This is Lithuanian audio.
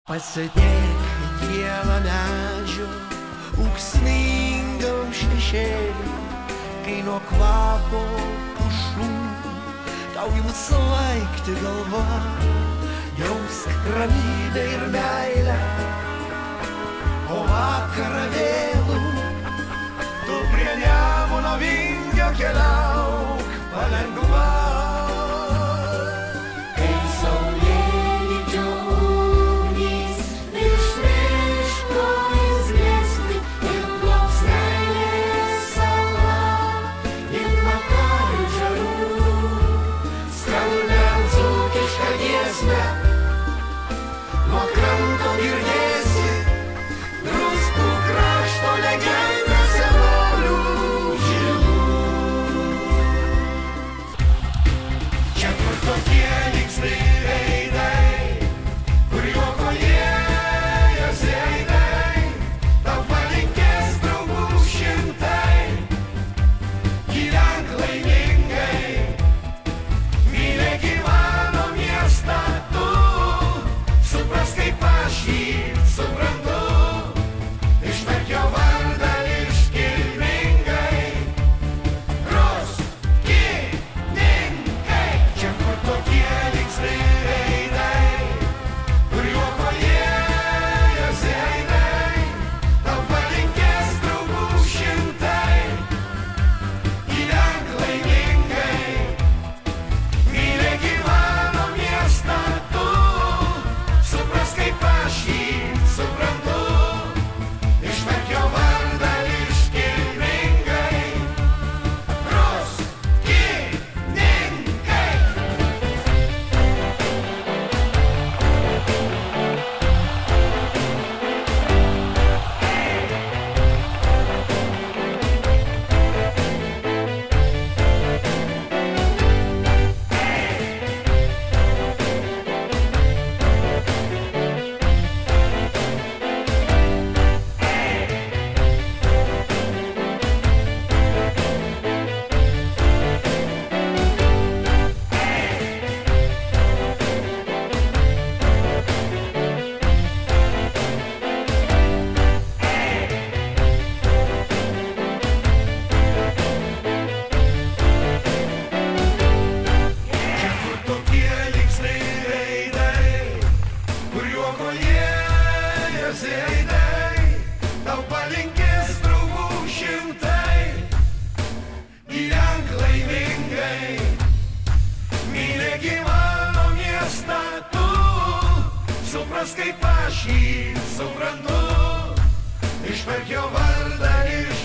Pasėdėk dieną medžio ūksmingam šešėlį, kai nuo kvapo pušų tau ims svaigti galva. Jausk ramybę ir meilę, o vakarą vėlų tu prie Nemuno vingio keliauk palengva. Tau palinkės draugų šimtai, gyvenk laimingai, mylėk mano miestą tu, suprask kaip aš jį suprantu, ištark jo vardą ir